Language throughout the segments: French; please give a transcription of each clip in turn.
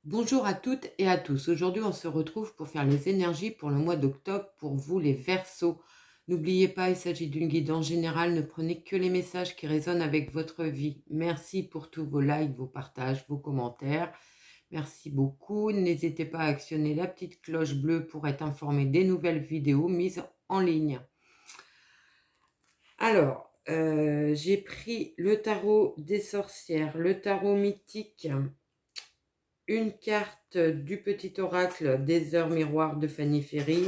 Bonjour à toutes et à tous. Aujourd'hui, on se retrouve pour faire les énergies pour le mois d'octobre pour vous les Verseaux. N'oubliez pas, il s'agit d'une guidance générale. Ne prenez que les messages qui résonnent avec votre vie. Merci pour tous vos likes, vos partages, vos commentaires. Merci beaucoup. N'hésitez pas à actionner la petite cloche bleue pour être informé des nouvelles vidéos mises en ligne. Alors, j'ai pris le tarot des sorcières, le tarot mythique, une carte du petit oracle des heures miroirs de Fanny Ferry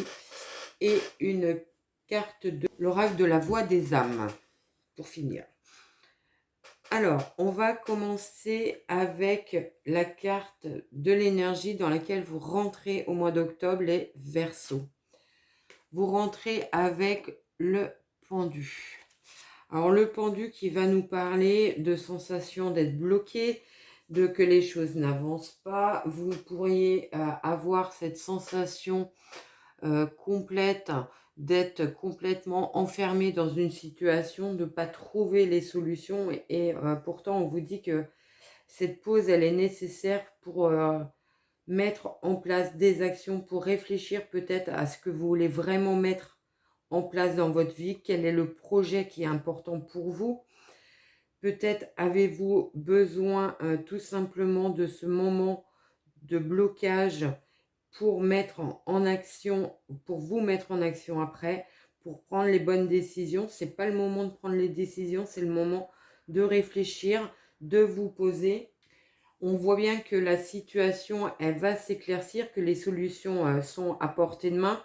et une carte de l'oracle de la voix des âmes, pour finir. Alors, on va commencer avec la carte de l'énergie dans laquelle vous rentrez au mois d'octobre, les Verseaux. Vous rentrez avec le pendu. Alors, le pendu qui va nous parler de sensation d'être bloqué, de que les choses n'avancent pas. Vous pourriez avoir cette sensation complète d'être complètement enfermé dans une situation, de ne pas trouver les solutions. Et pourtant, on vous dit que cette pause, elle est nécessaire pour mettre en place des actions, pour réfléchir peut-être à ce que vous voulez vraiment mettre en place dans votre vie, quel est le projet qui est important pour vous. Peut-être avez-vous besoin tout simplement de ce moment de blocage pour mettre en action, pour vous mettre en action après, pour prendre les bonnes décisions. C'est pas le moment de prendre les décisions, c'est le moment de réfléchir, de vous poser. On voit bien que la situation, elle va s'éclaircir, que les solutions sont à portée de main.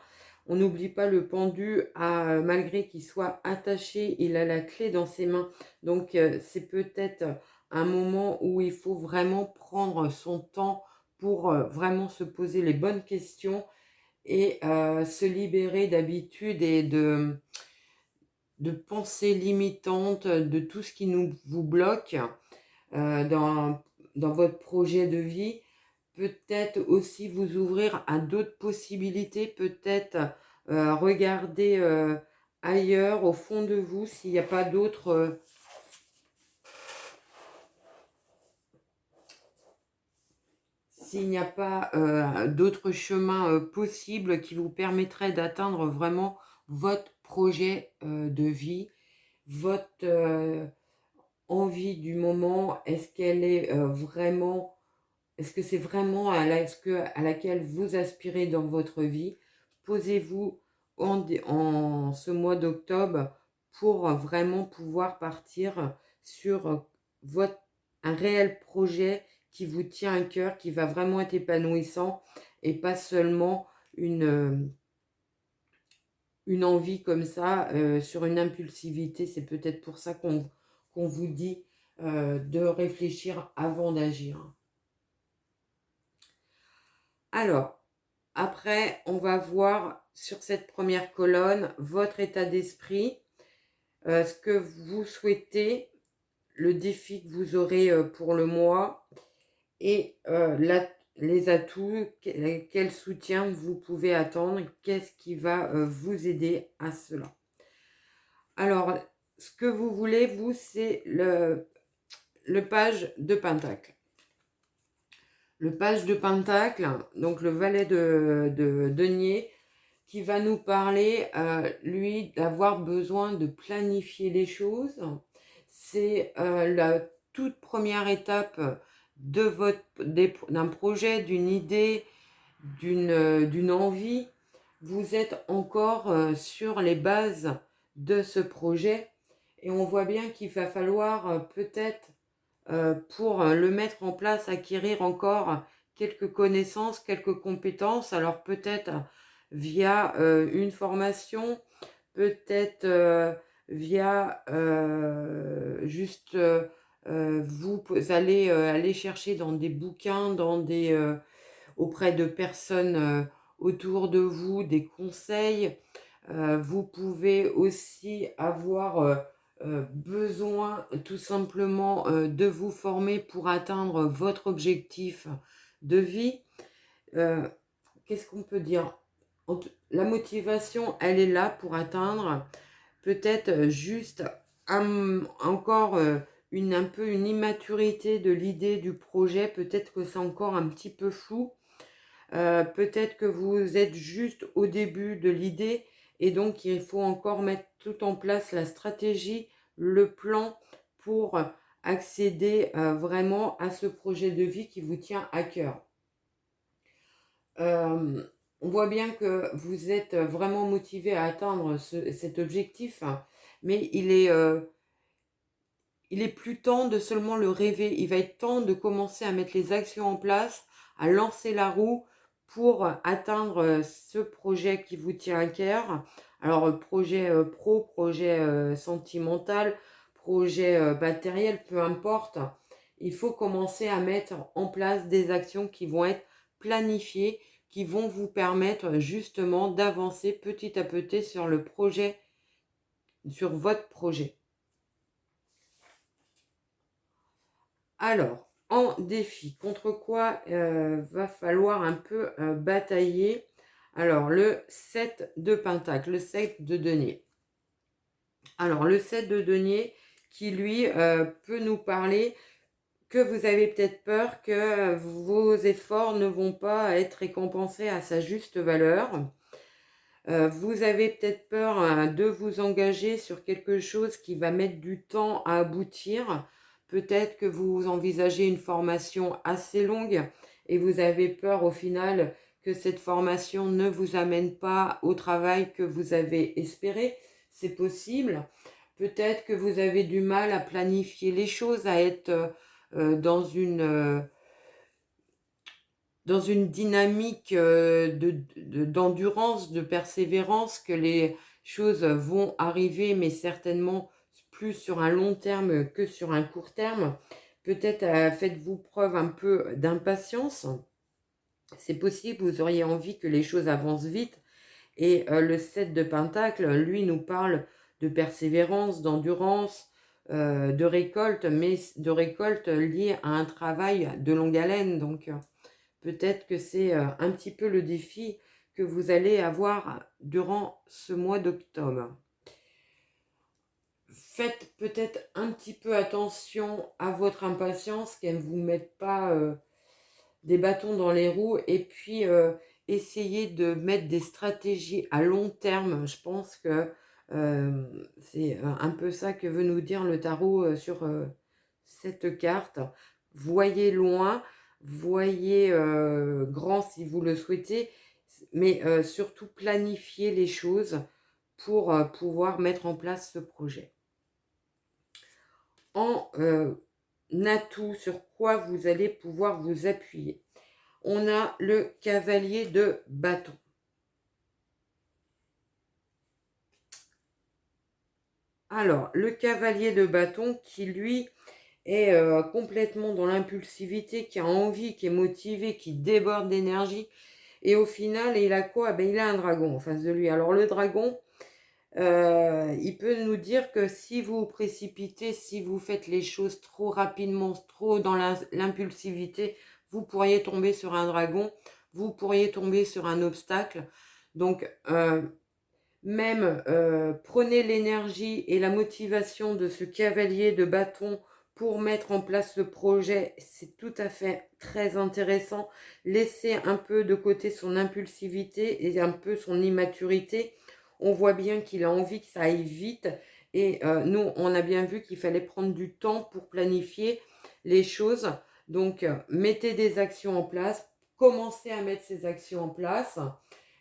On n'oublie pas le pendu, malgré qu'il soit attaché, il a la clé dans ses mains. Donc, c'est peut-être un moment où il faut vraiment prendre son temps pour vraiment se poser les bonnes questions et se libérer d'habitudes et de pensées limitantes, de tout ce qui vous bloque dans votre projet de vie. Peut-être aussi vous ouvrir à d'autres possibilités, peut-être regarder ailleurs, au fond de vous, s'il n'y a pas d'autres d'autres chemins possibles qui vous permettraient d'atteindre vraiment votre projet de vie, votre envie du moment. Est-ce qu'elle est vraiment, est-ce que c'est vraiment à laquelle vous aspirez dans votre vie? Posez-vous en ce mois d'octobre pour vraiment pouvoir partir sur votre, un réel projet qui vous tient à cœur, qui va vraiment être épanouissant et pas seulement une envie comme ça, sur une impulsivité. C'est peut-être pour ça qu'on vous dit de réfléchir avant d'agir. Alors, après, on va voir sur cette première colonne votre état d'esprit, ce que vous souhaitez, le défi que vous aurez pour le mois et les atouts, quel soutien vous pouvez attendre, qu'est-ce qui va vous aider à cela. Alors, ce que vous voulez, vous, c'est le page de Pentacle. Le page de Pentacle, donc le valet de denier, qui va nous parler, lui, d'avoir besoin de planifier les choses. C'est la toute première étape d'un projet, d'une idée, d'une envie. Vous êtes encore sur les bases de ce projet et on voit bien qu'il va falloir peut-être pour le mettre en place, acquérir encore quelques connaissances, quelques compétences. Alors peut-être via une formation, peut-être via juste vous allez aller chercher dans des bouquins, auprès de personnes autour de vous, des conseils. Vous pouvez aussi avoir besoin tout simplement de vous former pour atteindre votre objectif de vie. Qu'est-ce qu'on peut dire? La motivation, elle est là pour atteindre. Peut-être juste encore un peu une immaturité de l'idée du projet. Peut-être que c'est encore un petit peu flou. Peut-être que vous êtes juste au début de l'idée et donc il faut encore mettre tout en place, la stratégie, le plan pour accéder vraiment à ce projet de vie qui vous tient à cœur. On voit bien que vous êtes vraiment motivé à atteindre cet objectif, hein, mais il est plus temps de seulement le rêver. Il va être temps de commencer à mettre les actions en place, à lancer la roue pour atteindre ce projet qui vous tient à cœur. Alors, projet pro, projet sentimental, projet matériel, peu importe. Il faut commencer à mettre en place des actions qui vont être planifiées, qui vont vous permettre justement d'avancer petit à petit sur le projet, sur votre projet. Alors, en défi, contre quoi va falloir un peu batailler? Alors, le 7 de Pentacle, le 7 de denier. Alors, le 7 de denier qui, lui, peut nous parler que vous avez peut-être peur que vos efforts ne vont pas être récompensés à sa juste valeur. Vous avez peut-être peur de vous engager sur quelque chose qui va mettre du temps à aboutir. Peut-être que vous envisagez une formation assez longue et vous avez peur au final que cette formation ne vous amène pas au travail que vous avez espéré. C'est possible. Peut-être que vous avez du mal à planifier les choses, à être dans une dynamique d'endurance, de persévérance, que les choses vont arriver, mais certainement plus sur un long terme que sur un court terme. Peut-être faites-vous preuve un peu d'impatience. C'est possible, vous auriez envie que les choses avancent vite. Et le 7 de Pentacle, lui, nous parle de persévérance, d'endurance, de récolte, mais de récolte liée à un travail de longue haleine. Donc, peut-être que c'est un petit peu le défi que vous allez avoir durant ce mois d'octobre. Faites peut-être un petit peu attention à votre impatience, qu'elle ne vous mette pas des bâtons dans les roues, et puis essayez de mettre des stratégies à long terme. Je pense que c'est un peu ça que veut nous dire le tarot sur cette carte. Voyez loin, voyez grand si vous le souhaitez, mais surtout planifiez les choses pour pouvoir mettre en place ce projet. En atout, sur quoi vous allez pouvoir vous appuyer? On a le cavalier de bâton. Alors, le cavalier de bâton qui, lui, est complètement dans l'impulsivité, qui a envie, qui est motivé, qui déborde d'énergie. Et au final, il a quoi? Il a un dragon en face de lui. Alors, le dragon, il peut nous dire que si vous vous précipitez, si vous faites les choses trop rapidement, trop dans l'impulsivité, vous pourriez tomber sur un dragon, vous pourriez tomber sur un obstacle. Donc, même prenez l'énergie et la motivation de ce cavalier de bâton pour mettre en place ce projet. C'est tout à fait très intéressant. Laissez un peu de côté son impulsivité et un peu son immaturité. On voit bien qu'il a envie que ça aille vite. Et nous, on a bien vu qu'il fallait prendre du temps pour planifier les choses. Donc, mettez des actions en place. Commencez à mettre ces actions en place.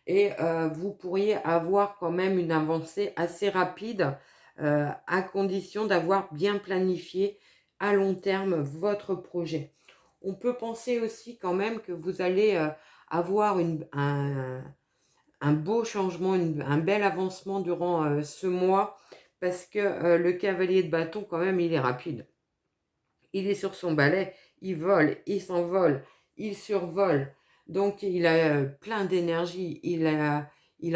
Et vous pourriez avoir quand même une avancée assez rapide à condition d'avoir bien planifié à long terme votre projet. On peut penser aussi quand même que vous allez avoir un beau changement, un bel avancement durant ce mois, parce que le cavalier de bâton quand même il est rapide. Il est sur son balai, il vole, il s'envole, il survole. Donc il a plein d'énergie, il a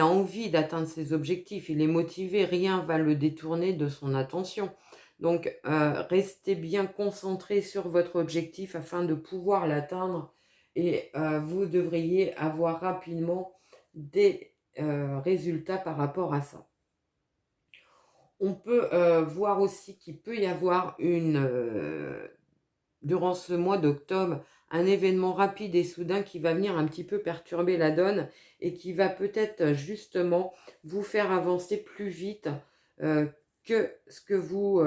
envie d'atteindre ses objectifs, il est motivé, rien va le détourner de son attention. Donc restez bien concentré sur votre objectif afin de pouvoir l'atteindre, et vous devriez avoir rapidement des résultats par rapport à ça. On peut voir aussi qu'il peut y avoir durant ce mois d'octobre, un événement rapide et soudain qui va venir un petit peu perturber la donne et qui va peut-être justement vous faire avancer plus vite euh, que ce que vous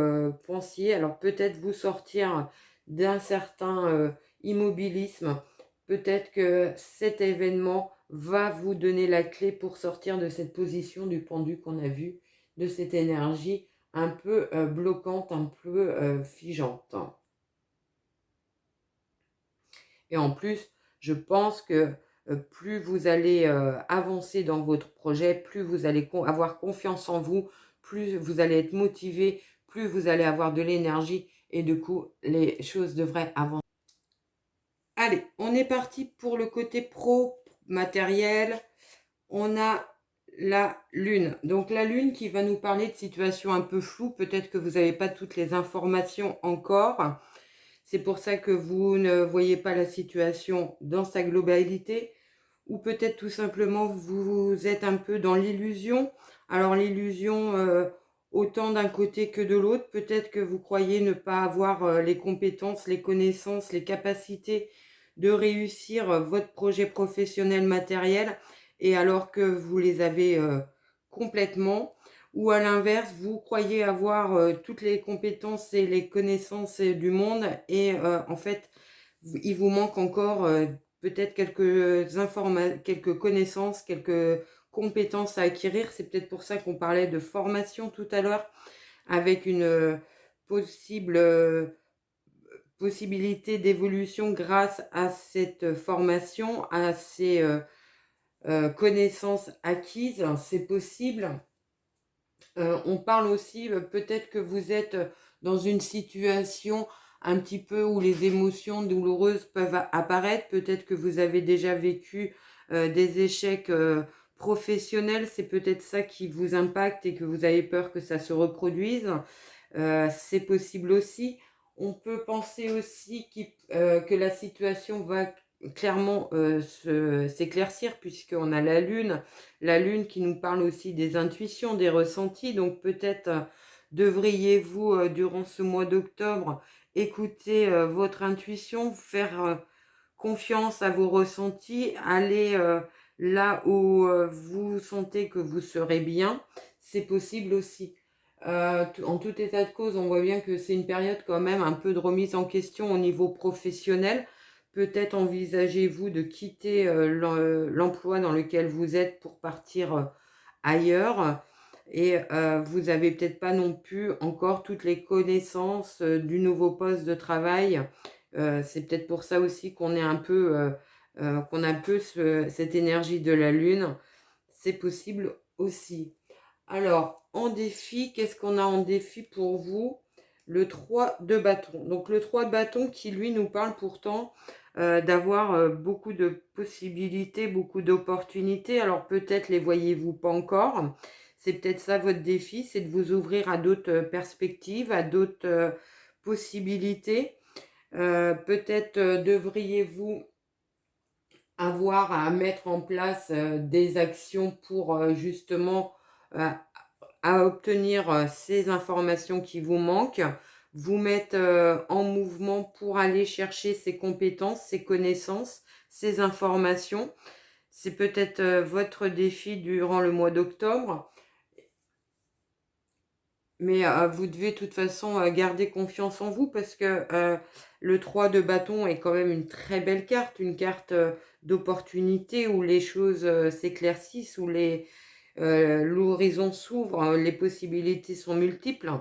pensiez. Alors peut-être vous sortir d'un certain immobilisme. Peut-être que cet événement va vous donner la clé pour sortir de cette position du pendu qu'on a vu, de cette énergie un peu bloquante, un peu figeante. Et en plus, je pense que plus vous allez avancer dans votre projet, plus vous allez avoir confiance en vous, plus vous allez être motivé, plus vous allez avoir de l'énergie et du coup, les choses devraient avancer. Allez, on est parti pour le côté pro, matériel. On a la Lune. Donc la Lune qui va nous parler de situations un peu floues. Peut-être que vous n'avez pas toutes les informations encore. C'est pour ça que vous ne voyez pas la situation dans sa globalité. Ou peut-être tout simplement vous êtes un peu dans l'illusion. Alors l'illusion, autant d'un côté que de l'autre. Peut-être que vous croyez ne pas avoir les compétences, les connaissances, les capacités de réussir votre projet professionnel matériel, et alors que vous les avez complètement. Ou à l'inverse, vous croyez avoir toutes les compétences et les connaissances du monde, et en fait, il vous manque encore peut-être quelques connaissances, quelques compétences à acquérir. C'est peut-être pour ça qu'on parlait de formation tout à l'heure, avec une possibilité d'évolution grâce à cette formation, à ces connaissances acquises. C'est possible. On parle aussi, peut-être que vous êtes dans une situation un petit peu où les émotions douloureuses peuvent apparaître. Peut-être que vous avez déjà vécu des échecs professionnels. C'est peut-être ça qui vous impacte et que vous avez peur que ça se reproduise. C'est possible aussi. On peut penser aussi que la situation va clairement s'éclaircir, puisqu'on a la lune qui nous parle aussi des intuitions, des ressentis. Donc peut-être devriez-vous, durant ce mois d'octobre, écouter votre intuition, faire confiance à vos ressentis, aller là où vous sentez que vous serez bien. C'est possible aussi. En tout état de cause, on voit bien que c'est une période quand même un peu de remise en question au niveau professionnel. Peut-être envisagez-vous de quitter l'emploi dans lequel vous êtes pour partir ailleurs. Et vous n'avez peut-être pas non plus encore toutes les connaissances du nouveau poste de travail. C'est peut-être pour ça aussi qu'on est qu'on a un peu cette énergie de la lune. C'est possible aussi. Alors, en défi, qu'est-ce qu'on a en défi pour vous? Le 3 de bâton. Donc le 3 de bâton qui, lui, nous parle pourtant d'avoir beaucoup de possibilités, beaucoup d'opportunités. Alors peut-être les voyez-vous pas encore. C'est peut-être ça votre défi, c'est de vous ouvrir à d'autres perspectives, à d'autres possibilités. Peut-être devriez-vous avoir à mettre en place des actions pour justement euh, à obtenir ces informations qui vous manquent, vous mettre en mouvement pour aller chercher ces compétences, ces connaissances, ces informations. C'est peut-être votre défi durant le mois d'octobre. Mais vous devez de toute façon garder confiance en vous, parce que le 3 de bâton est quand même une très belle carte, une carte d'opportunité où les choses s'éclaircissent, où l'horizon s'ouvre, les possibilités sont multiples.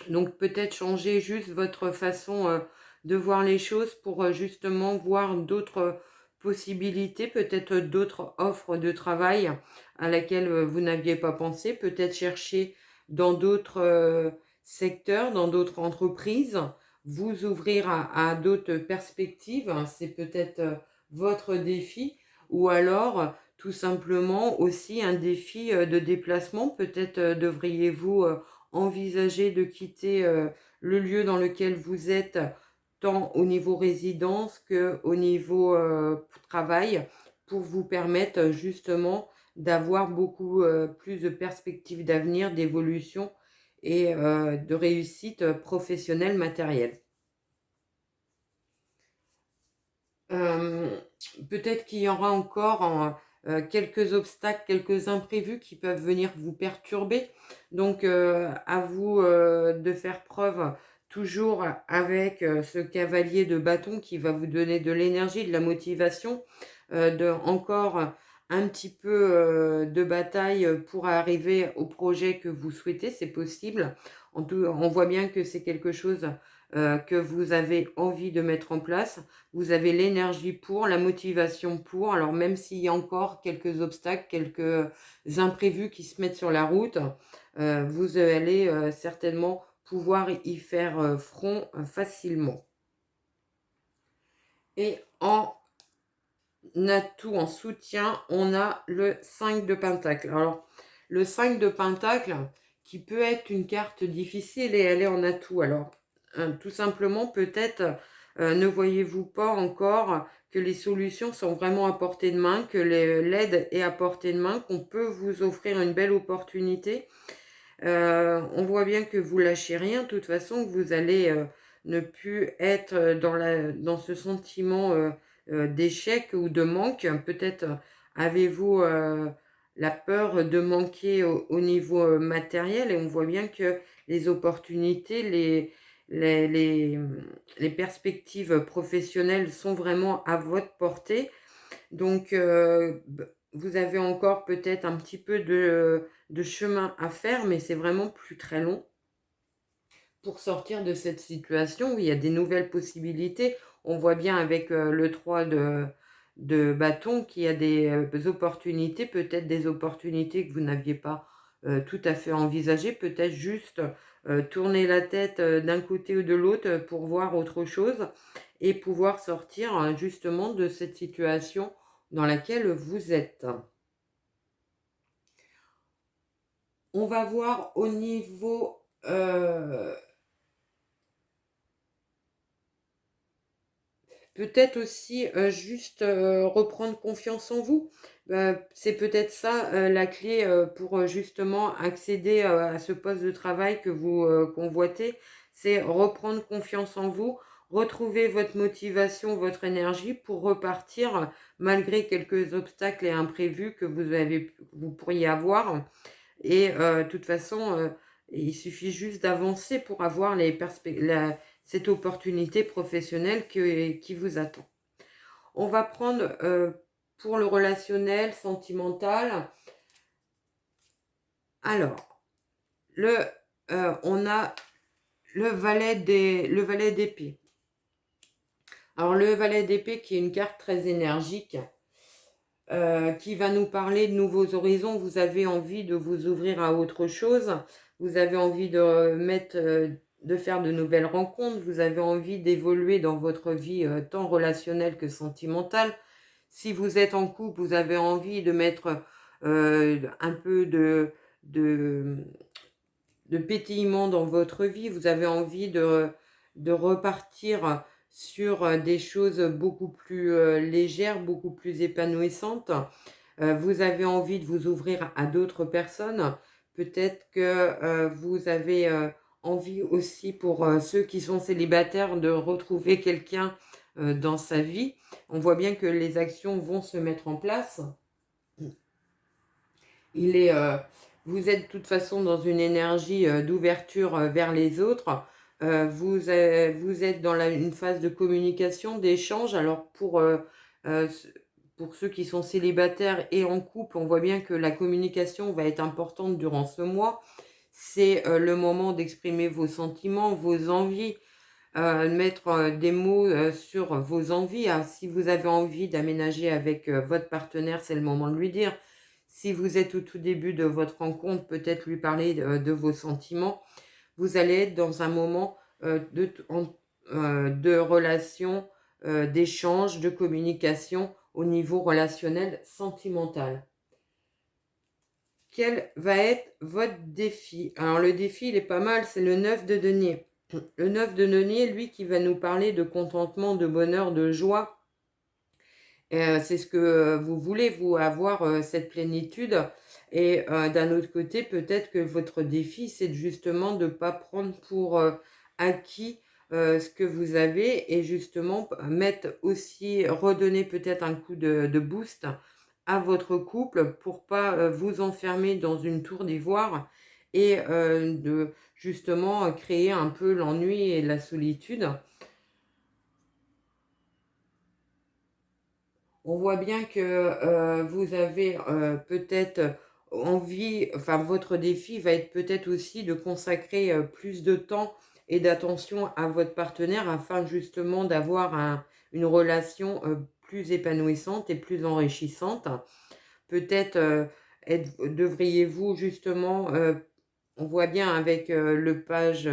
Donc peut-être changer juste votre façon de voir les choses pour justement voir d'autres possibilités, peut-être d'autres offres de travail à laquelle vous n'aviez pas pensé, peut-être chercher dans d'autres secteurs, dans d'autres entreprises, vous ouvrir à d'autres perspectives. C'est peut-être votre défi, ou alors tout simplement aussi un défi de déplacement. Peut-être devriez-vous envisager de quitter le lieu dans lequel vous êtes, tant au niveau résidence que au niveau travail, pour vous permettre justement d'avoir beaucoup plus de perspectives d'avenir, d'évolution et de réussite professionnelle, matérielle. Hem, Peut-être qu'il y aura encore quelques obstacles, quelques imprévus qui peuvent venir vous perturber. Donc à vous de faire preuve toujours avec ce cavalier de bâton qui va vous donner de l'énergie, de la motivation, de encore un petit peu de bataille pour arriver au projet que vous souhaitez, c'est possible. On voit bien que c'est quelque chose que vous avez envie de mettre en place. Vous avez l'énergie pour, la motivation pour. Alors même s'il y a encore quelques obstacles, quelques imprévus qui se mettent sur la route, vous allez certainement pouvoir y faire front facilement. Et en atout, en soutien, on a le 5 de Pentacle. Alors, le 5 de Pentacle, qui peut être une carte difficile et elle est en atout. Alors, tout simplement, peut-être ne voyez-vous pas encore que les solutions sont vraiment à portée de main, que l'aide est à portée de main, qu'on peut vous offrir une belle opportunité. On voit bien que vous lâchez rien, de toute façon, que vous allez ne plus être dans ce sentiment d'échec ou de manque. Peut-être avez-vous la peur de manquer au niveau matériel et on voit bien que les opportunités, les, les, les perspectives professionnelles sont vraiment à votre portée. Donc, vous avez encore peut-être un petit peu de chemin à faire, mais c'est vraiment plus très long pour sortir de cette situation où il y a des nouvelles possibilités. On voit bien avec le 3 de bâton qu'il y a des opportunités, peut-être des opportunités que vous n'aviez pas tout à fait envisagées, peut-être juste tourner la tête d'un côté ou de l'autre pour voir autre chose et pouvoir sortir justement de cette situation dans laquelle vous êtes. On va voir au niveau peut-être aussi juste reprendre confiance en vous. C'est peut-être ça la clé pour justement accéder à ce poste de travail que vous convoitez. C'est reprendre confiance en vous, retrouver votre motivation, votre énergie pour repartir malgré quelques obstacles et imprévus que vous pourriez avoir. Et de toute façon, il suffit juste d'avancer pour avoir cette opportunité professionnelle qui vous attend. On va prendre pour le relationnel, sentimental. Alors, on a le valet d'épée. Alors, le valet d'épée qui est une carte très énergique, qui va nous parler de nouveaux horizons. Vous avez envie de vous ouvrir à autre chose. Vous avez envie de faire de nouvelles rencontres. Vous avez envie d'évoluer dans votre vie tant relationnelle que sentimentale. Si vous êtes en couple, vous avez envie de mettre un peu de, de pétillement dans votre vie. Vous avez envie de repartir sur des choses beaucoup plus légères, beaucoup plus épanouissantes. Vous avez envie de vous ouvrir à d'autres personnes. Peut-être que vous avez envie aussi pour ceux qui sont célibataires de retrouver quelqu'un dans sa vie. On voit bien que les actions vont se mettre en place. Vous êtes de toute façon dans une énergie d'ouverture vers les autres. Vous êtes dans une phase de communication, d'échange. Alors pour ceux qui sont célibataires et en couple, on voit bien que la communication va être importante durant ce mois. C'est le moment d'exprimer vos sentiments, vos envies, mettre des mots sur vos envies. Ah, si vous avez envie d'aménager avec votre partenaire, c'est le moment de lui dire. Si vous êtes au tout début de votre rencontre, peut-être lui parler de vos sentiments. Vous allez être dans un moment de relation, d'échange, de communication au niveau relationnel, sentimental. Quel va être votre défi? Alors le défi, il est pas mal, c'est le 9 de denier. Le 9 de denier, lui, qui va nous parler de contentement, de bonheur, de joie, C'est ce que vous voulez, vous, avoir cette plénitude. Et d'un autre côté, peut-être que votre défi, c'est justement de ne pas prendre pour acquis ce que vous avez et justement mettre aussi, redonner peut-être un coup de boost à votre couple pour pas vous enfermer dans une tour d'ivoire et de justement créer un peu l'ennui et la solitude. On voit bien que vous avez peut-être envie, enfin votre défi va être peut-être aussi de consacrer plus de temps et d'attention à votre partenaire afin justement d'avoir une relation plus épanouissante et plus enrichissante. Peut-être devriez-vous justement, on voit bien avec le page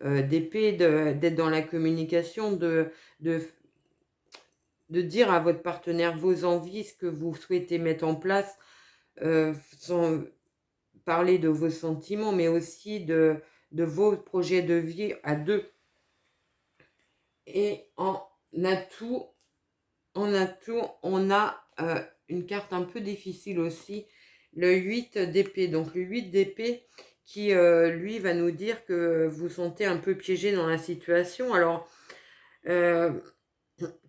d'épée, d'être dans la communication, de de dire à votre partenaire vos envies, ce que vous souhaitez mettre en place, sans parler de vos sentiments, mais aussi de vos projets de vie à deux. Et atout, en atout, on a une carte un peu difficile aussi, le 8 d'épée. Donc le 8 d'épée qui, lui, va nous dire que vous sentez un peu piégé dans la situation. Alors,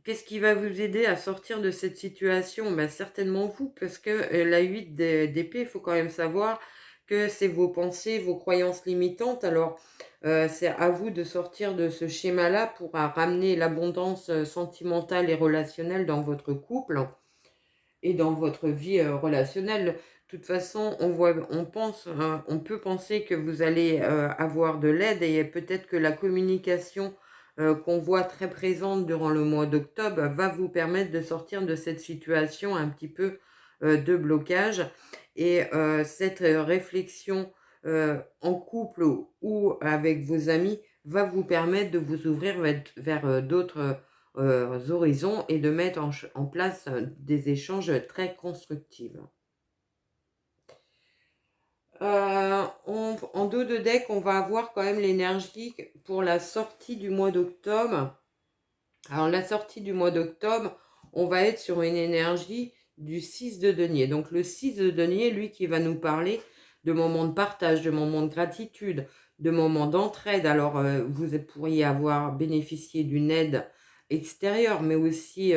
qu'est-ce qui va vous aider à sortir de cette situation? Ben, certainement vous, parce que la 8 d'épée, il faut quand même savoir que c'est vos pensées, vos croyances limitantes. Alors, c'est à vous de sortir de ce schéma-là pour ramener l'abondance sentimentale et relationnelle dans votre couple et dans votre vie relationnelle. De toute façon, on peut penser que vous allez avoir de l'aide et peut-être que la communication qu'on voit très présente durant le mois d'octobre va vous permettre de sortir de cette situation un petit peu de blocage. Et cette réflexion en couple ou avec vos amis va vous permettre de vous ouvrir vers d'autres horizons et de mettre en place des échanges très constructifs. En dos de deck, on va avoir quand même l'énergie pour la sortie du mois d'octobre. Alors la sortie du mois d'octobre, on va être sur une énergie du 6 de denier. Donc le 6 de denier, lui qui va nous parler de moments de partage, de moments de gratitude, de moments d'entraide. Alors vous pourriez avoir bénéficié d'une aide extérieure, mais aussi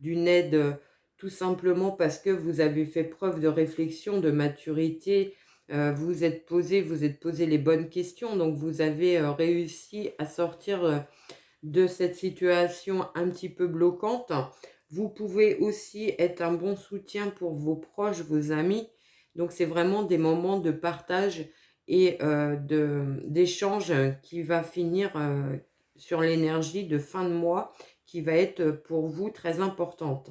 d'une aide tout simplement parce que vous avez fait preuve de réflexion, de maturité, vous êtes posé les bonnes questions, donc vous avez réussi à sortir de cette situation un petit peu bloquante. Vous pouvez aussi être un bon soutien pour vos proches, vos amis. Donc c'est vraiment des moments de partage et d'échange qui va finir sur l'énergie de fin de mois qui va être pour vous très importante.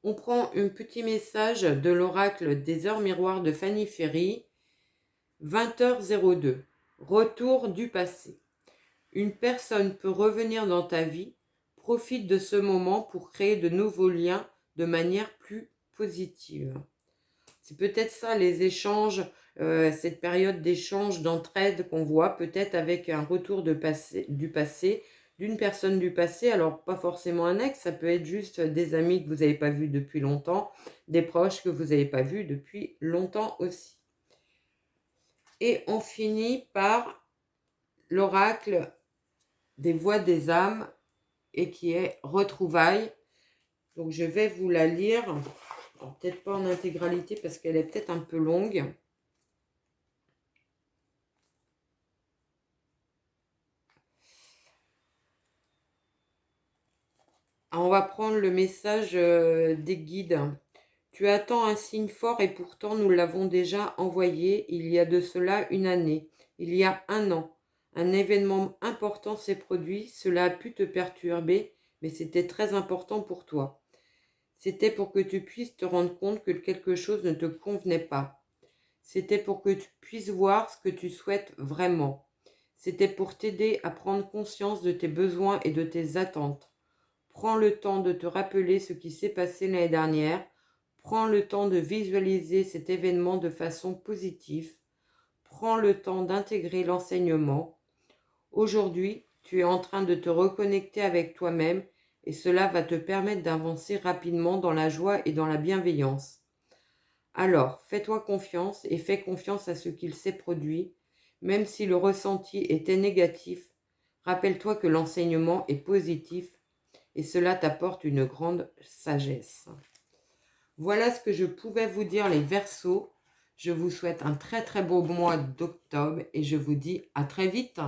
On prend un petit message de l'oracle des heures miroirs de Fanny Ferry, 20h02, retour du passé. Une personne peut revenir dans ta vie, profite de ce moment pour créer de nouveaux liens de manière plus positive. C'est peut-être ça les échanges, cette période d'échange, d'entraide qu'on voit, peut-être avec un retour du passé, d'une personne du passé, alors pas forcément un ex, ça peut être juste des amis que vous n'avez pas vus depuis longtemps, des proches que vous n'avez pas vus depuis longtemps aussi. Et on finit par l'oracle des voix des âmes et qui est retrouvailles. Donc je vais vous la lire, peut-être pas en intégralité parce qu'elle est peut-être un peu longue. On va prendre le message des guides. Tu attends un signe fort et pourtant nous l'avons déjà envoyé il y a de cela une année, il y a un an. Un événement important s'est produit, cela a pu te perturber, mais c'était très important pour toi. C'était pour que tu puisses te rendre compte que quelque chose ne te convenait pas. C'était pour que tu puisses voir ce que tu souhaites vraiment. C'était pour t'aider à prendre conscience de tes besoins et de tes attentes. Prends le temps de te rappeler ce qui s'est passé l'année dernière. Prends le temps de visualiser cet événement de façon positive. Prends le temps d'intégrer l'enseignement. Aujourd'hui, tu es en train de te reconnecter avec toi-même et cela va te permettre d'avancer rapidement dans la joie et dans la bienveillance. Alors, fais-toi confiance et fais confiance à ce qu'il s'est produit, même si le ressenti était négatif. Rappelle-toi que l'enseignement est positif et cela t'apporte une grande sagesse. Voilà ce que je pouvais vous dire les Verseaux. Je vous souhaite un très très beau mois d'octobre et je vous dis à très vite.